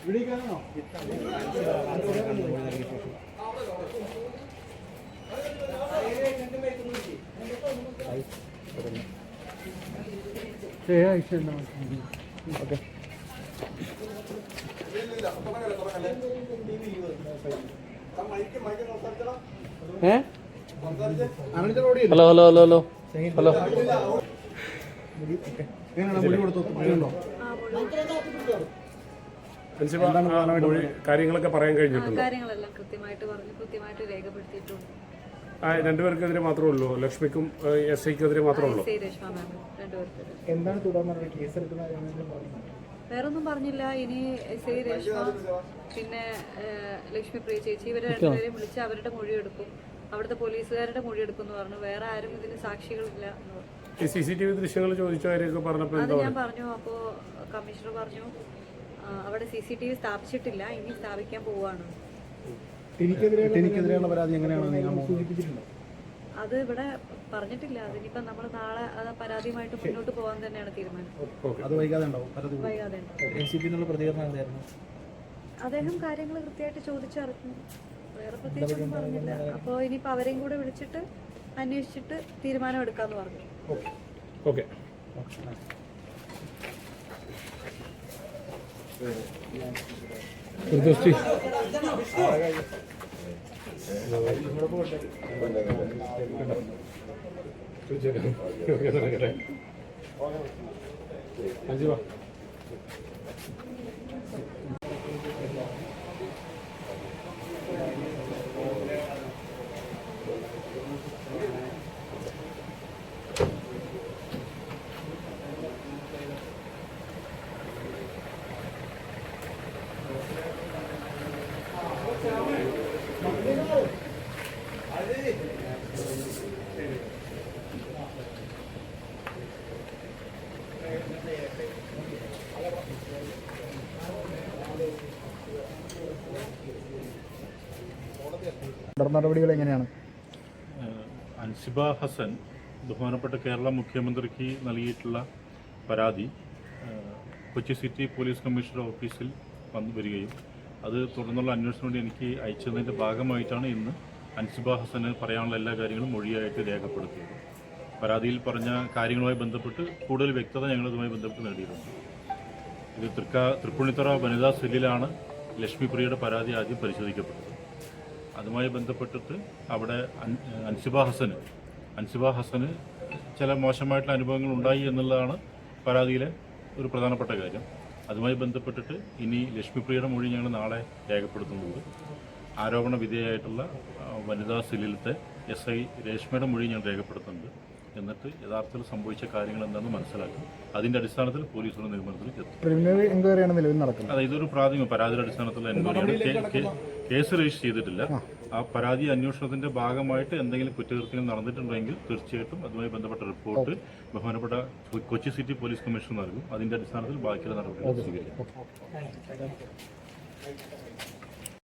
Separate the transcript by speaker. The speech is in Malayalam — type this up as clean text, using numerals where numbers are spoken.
Speaker 1: Okay. Hello hello hello hello hello.
Speaker 2: കാര്യങ്ങളൊക്കെ പറയാൻ കഴിഞ്ഞിട്ടുണ്ട്.
Speaker 3: കാര്യങ്ങളെല്ലാം കൃത്യമായിട്ട് പറഞ്ഞു, കൃത്യമായിട്ട് രേഖപ്പെടുത്തിയിട്ടുണ്ട്.
Speaker 2: രണ്ടുപേർക്കെതിരെ മാത്രമേ ഉള്ളൂ, ലക്ഷ്മിക്കും എസ് ഐക്കെതിരെ മാത്രമേ ഉള്ളൂ.
Speaker 1: എന്താണ് തുടർന്ന് കേസെടുക്കുന്നത്?
Speaker 3: വേറൊന്നും പറഞ്ഞില്ല. ഇനി എസ് ഐ രേഷ്മ പിന്നെ ലക്ഷ്മി പ്രിയ ചേച്ചി ഇവരെ രണ്ടുപേരെയും വിളിച്ച് അവരുടെ മൊഴിയെടുക്കും, അവിടുത്തെ പോലീസുകാരുടെ മൊഴിയെടുക്കും എന്ന് പറഞ്ഞു. വേറെ ആരും ഇതിന് സാക്ഷികളില്ല എന്ന് പറഞ്ഞു.
Speaker 2: CCTV ദൃശ്യങ്ങൾ ചോദിച്ച കാര്യമൊക്കെ പറഞ്ഞപ്പോൾ
Speaker 3: അത് ഞാൻ പറഞ്ഞു. അപ്പോൾ കമ്മീഷണർ പറഞ്ഞു അവിടെ CCTV സ്ഥാപിച്ചിട്ടില്ല, ഇനി സ്ഥാപിക്കാൻ പോവാണ്.
Speaker 1: എനിക്കെതിരെയുള്ള പരാതി എങ്ങനെയാണ് സൂചിപ്പിച്ചിട്ടുണ്ടോ?
Speaker 3: അത് ഇവിടെ പറഞ്ഞിട്ടില്ല. അതിനിപ്പോ നമ്മൾ നാളെ പരാതിയുമായിട്ട് മുന്നോട്ട് പോകാൻ തന്നെയാണ് തീരുമാനം.
Speaker 1: അത് വൈകാതെ ഉണ്ടാവും.
Speaker 3: വൈകാതെ അദ്ദേഹം കാര്യങ്ങൾ കൃത്യമായിട്ട് ചോദിച്ചറിഞ്ഞു. വേറെ പ്രത്യേകിച്ചൊന്നും പറഞ്ഞില്ല. അപ്പോൾ ഇനിയിപ്പോൾ അവരെയും കൂടെ വിളിച്ചിട്ട് അന്വേഷിച്ചിട്ട് തീരുമാനം എടുക്കാമെന്ന് പറഞ്ഞു.
Speaker 2: ഓക്കെ. അഞ്ചുവാ.
Speaker 1: നടപടികൾ എങ്ങനെയാണ്?
Speaker 4: അൻസിബ ഹസൻ ബഹുമാനപ്പെട്ട കേരള മുഖ്യമന്ത്രിക്ക് നൽകിയിട്ടുള്ള പരാതി കൊച്ചി സിറ്റി പോലീസ് കമ്മീഷണർ ഓഫീസിൽ വരികയും അത് തുടർന്നുള്ള അന്വേഷണം വേണ്ടി എനിക്ക് അയച്ചതിൻ്റെ ഭാഗമായിട്ടാണ് ഇന്ന് അൻസിബ ഹസന് പറയാനുള്ള എല്ലാ കാര്യങ്ങളും മൊഴിയായിട്ട് രേഖപ്പെടുത്തിയത്. പരാതിയിൽ പറഞ്ഞ കാര്യങ്ങളുമായി ബന്ധപ്പെട്ട് കൂടുതൽ വ്യക്തത ഞങ്ങളിതുമായി ബന്ധപ്പെട്ട് നേടിയിട്ടുണ്ട്. ഇത് തൃപ്പൂണിത്തുറ വനിതാ സെല്ലിലാണ് ലക്ഷ്മി പ്രിയയുടെ പരാതി ആദ്യം പരിശോധിക്കപ്പെട്ടത്. അതുമായി ബന്ധപ്പെട്ടിട്ട് അവിടെ അൻസിബ ഹസന് ചില മോശമായിട്ടുള്ള അനുഭവങ്ങൾ ഉണ്ടായി എന്നുള്ളതാണ് പരാതിയിലെ ഒരു പ്രധാനപ്പെട്ട കാര്യം. അതുമായി ബന്ധപ്പെട്ടിട്ട് ഇനി ലക്ഷ്മിപ്രിയയുടെ മൊഴി ഞങ്ങൾ നാളെ രേഖപ്പെടുത്തുന്നുണ്ട്. ആരോപണ വിധേയമായിട്ടുള്ള വനിതാ സെല്ലിലത്തെ SI രേഷ്മയുടെ മൊഴി ഞങ്ങൾ രേഖപ്പെടുത്തുന്നുണ്ട്. എന്നിട്ട് യഥാർത്ഥത്തിൽ സംഭവിച്ച കാര്യങ്ങൾ എന്താണെന്ന് മനസ്സിലാക്കും. അതിൻ്റെ അടിസ്ഥാനത്തിൽ പോലീസിന്റെ നിഗമനത്തിലേക്ക് എത്തും.
Speaker 1: പ്രിലിമിനറി എൻക്വയറിയാണ് നിലവിൽ നടക്കുന്നത്.
Speaker 4: അതെ, ഇതൊരു പ്രാഥമിക പരാതിയുടെ അടിസ്ഥാനത്തിലുള്ള എൻക്വയറിയാണ്. കേസ് രജിസ്റ്റർ ചെയ്തിട്ടില്ല. ആ പരാതി അന്വേഷണത്തിന്റെ ഭാഗമായിട്ട് എന്തെങ്കിലും കുറ്റകൃത്യങ്ങൾ നടന്നിട്ടുണ്ടെങ്കിൽ തീർച്ചയായിട്ടും അതുമായി ബന്ധപ്പെട്ട റിപ്പോർട്ട് ബഹുമാനപ്പെട്ട കൊച്ചി സിറ്റി പോലീസ് കമ്മീഷണർ നൽകും. അതിന്റെ അടിസ്ഥാനത്തിൽ ബാക്കിയുള്ള നടപടികൾ സ്വീകരിക്കും.